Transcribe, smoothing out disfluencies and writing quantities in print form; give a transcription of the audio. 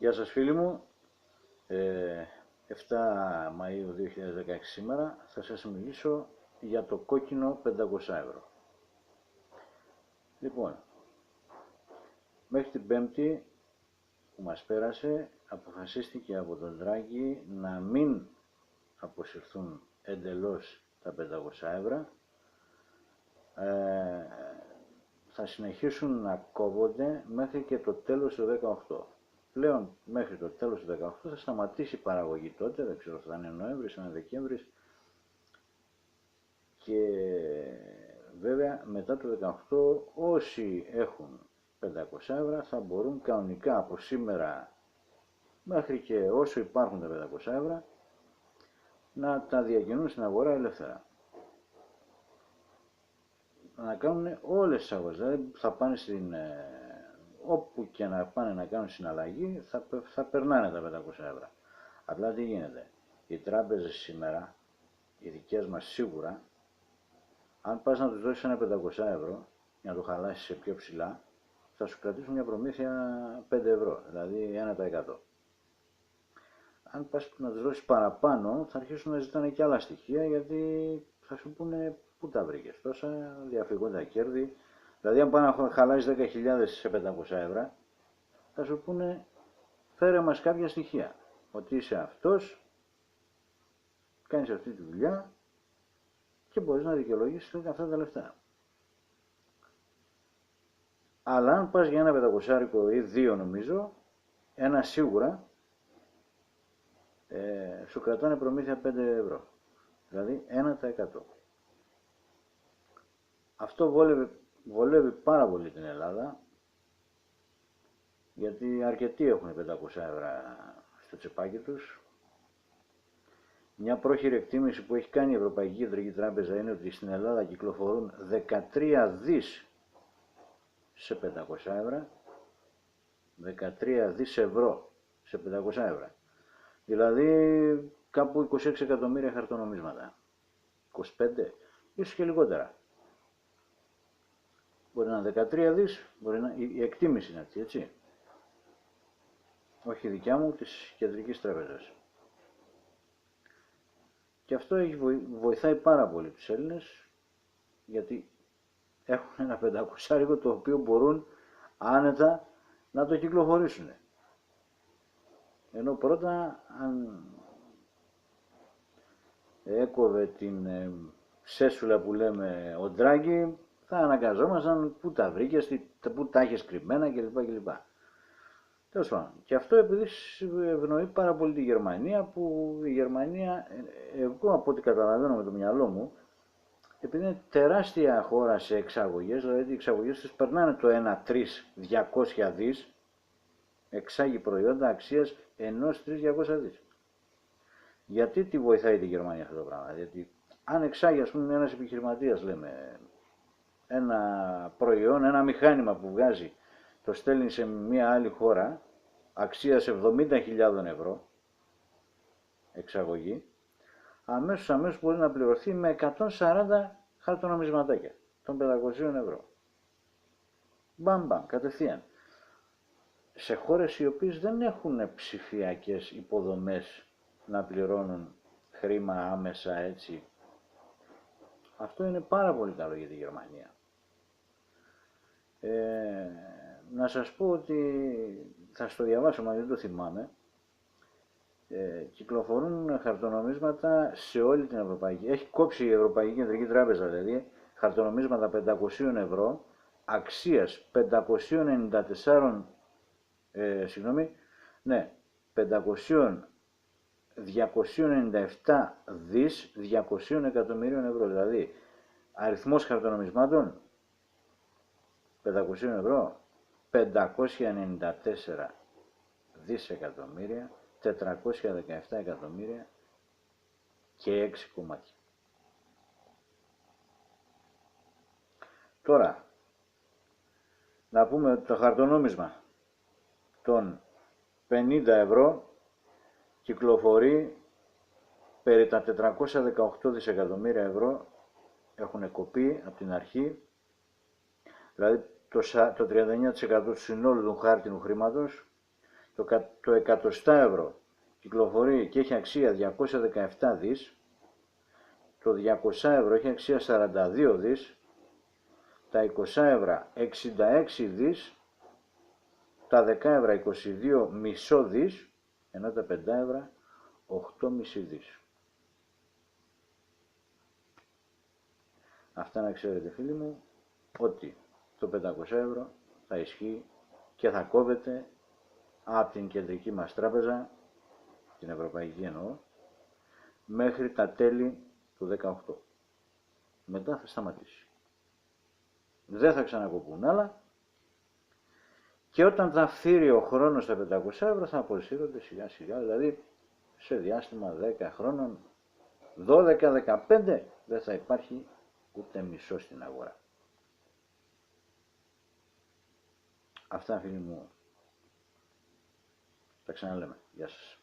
Γεια σας φίλοι μου, 7 Μαΐου 2016 σήμερα θα σας μιλήσω για το κόκκινο 500€. Λοιπόν, μέχρι την Πέμπτη που μας πέρασε αποφασίστηκε από τον Ντράγκη να μην αποσυρθούν εντελώς τα 500€, θα συνεχίσουν να κόβονται μέχρι και το τέλος του 18. Πλέον μέχρι το τέλος του 18 θα σταματήσει η παραγωγή τότε, δεν ξέρω θα είναι Νοέμβρης, θα είναι Δεκέμβρης, και βέβαια μετά το 18 όσοι έχουν 500€ θα μπορούν κανονικά από σήμερα μέχρι και όσο υπάρχουν τα 500€ να τα διακινούν στην αγορά ελεύθερα. Να κάνουν όλες τις αγορές, δηλαδή θα πάνε όπου και να πάνε να κάνουν συναλλαγή θα περνάνε τα 500€. Απλά τι γίνεται, οι τράπεζες σήμερα, οι δικές μας σίγουρα, αν πας να τους δώσεις ένα 500€ για να το χαλάσεις σε πιο ψηλά, θα σου κρατήσουν μια προμήθεια 5€, δηλαδή 1%. Αν πας να τους δώσεις παραπάνω, θα αρχίσουν να ζητάνε και άλλα στοιχεία, γιατί θα σου πούνε πού τα βρήκες τόσα, διαφυγόντα κέρδη. Δηλαδή αν πάνε να χαλάσεις 10.000 σε 500€, θα σου πούνε φέρε μας κάποια στοιχεία, ότι είσαι αυτός, κάνεις αυτή τη δουλειά και μπορείς να δικαιολογήσεις αυτά τα λεφτά. Αλλά αν πας για ένα 500€ ή δύο νομίζω, ένα σίγουρα, σου κρατάνε προμήθεια 5€, δηλαδή 1%. Αυτό βολεύει πάρα πολύ την Ελλάδα, γιατί αρκετοί έχουν 500€ στο τσεπάκι τους. Μια πρόχειρη εκτίμηση που έχει κάνει η Ευρωπαϊκή Κεντρική Τράπεζα είναι ότι στην Ελλάδα κυκλοφορούν 13 δις σε 500€, 13 δις ευρώ σε 500€. Δηλαδή κάπου 26 εκατομμύρια χαρτονομίσματα, 25, ίσως και λιγότερα. Μπορεί να είναι 13 δις, μπορεί να, η εκτίμηση είναι αυτή, έτσι. Όχι δικιά μου, της Κεντρικής Τράπεζας. Και αυτό βοηθάει πάρα πολύ τους Έλληνες, γιατί έχουν ένα 500€ το οποίο μπορούν άνετα να το κυκλοφορήσουν. Ενώ πρώτα, αν έκοβε την σέσουλα που λέμε ο Ντράγκη, θα αναγκαζόμασταν πού τα βρήκες, πού τα έχεις κρυμμένα κλπ. Τέλος πάντων. Και αυτό επειδή ευνοεί πάρα πολύ τη Γερμανία, που η Γερμανία, εγώ από ό,τι καταλαβαίνω με το μυαλό μου, επειδή είναι τεράστια χώρα σε εξαγωγές, δηλαδή οι εξαγωγές της περνάνε το 1.3.200 δις, εξάγει προϊόντα αξίας 1.3.200 δις. Γιατί τη βοηθάει τη Γερμανία αυτό το πράγμα? Γιατί αν εξάγει, ας πούμε, ένας επιχειρηματίας, λέμε, ένα προϊόν, ένα μηχάνημα που βγάζει, το στέλνει σε μια άλλη χώρα, αξίας 70.000 ευρώ, εξαγωγή, αμέσως μπορεί να πληρωθεί με 140 χαρτονομισματάκια των 500 ευρώ. Μπαμ, κατευθείαν. Σε χώρες οι οποίες δεν έχουν ψηφιακές υποδομές να πληρώνουν χρήμα άμεσα έτσι, αυτό είναι πάρα πολύ καλό για τη Γερμανία. Να σας πω ότι θα στο διαβάσω, μα δεν το θυμάμαι. Κυκλοφορούν χαρτονομίσματα σε όλη την Ευρωπαϊκή. Έχει κόψει η Ευρωπαϊκή Κεντρική Τράπεζα, δηλαδή, χαρτονομίσματα 500 ευρώ αξίας 594, 297 δις 200 εκατομμυρίων ευρώ. Δηλαδή, αριθμός χαρτονομισμάτων 500 ευρώ, 594 δισεκατομμύρια, 417 εκατομμύρια και 6 κομμάτια. Τώρα, να πούμε το χαρτονόμισμα των 50 ευρώ κυκλοφορεί περί τα 418 δισεκατομμύρια ευρώ, έχουν κοπεί από την αρχή, δηλαδή το 39% του συνόλου του χάρτινου χρήματος, το εκατοστά ευρώ κυκλοφορεί και έχει αξία 217 δις, το 200 ευρώ έχει αξία 42 δις, τα 20 ευρώ 66 δις, τα 10 ευρώ 22 μισό δις, ενώ τα 5 ευρώ 8,5 δις. Αυτά να ξέρετε φίλοι μου, ότι το 500 ευρώ θα ισχύει και θα κόβεται από την κεντρική μας τράπεζα, την Ευρωπαϊκή εννοώ, μέχρι τα τέλη του 18. Μετά θα σταματήσει. Δεν θα ξανακοπούν άλλα και όταν θα φθείρει ο χρόνος τα 500 ευρώ θα αποσύρονται σιγά σιγά, δηλαδή σε διάστημα 10 χρόνων, 12-15 δεν θα υπάρχει ούτε μισό στην αγορά. Αυτά φίλοι μου, τα ξαναλέμε. Γεια σας.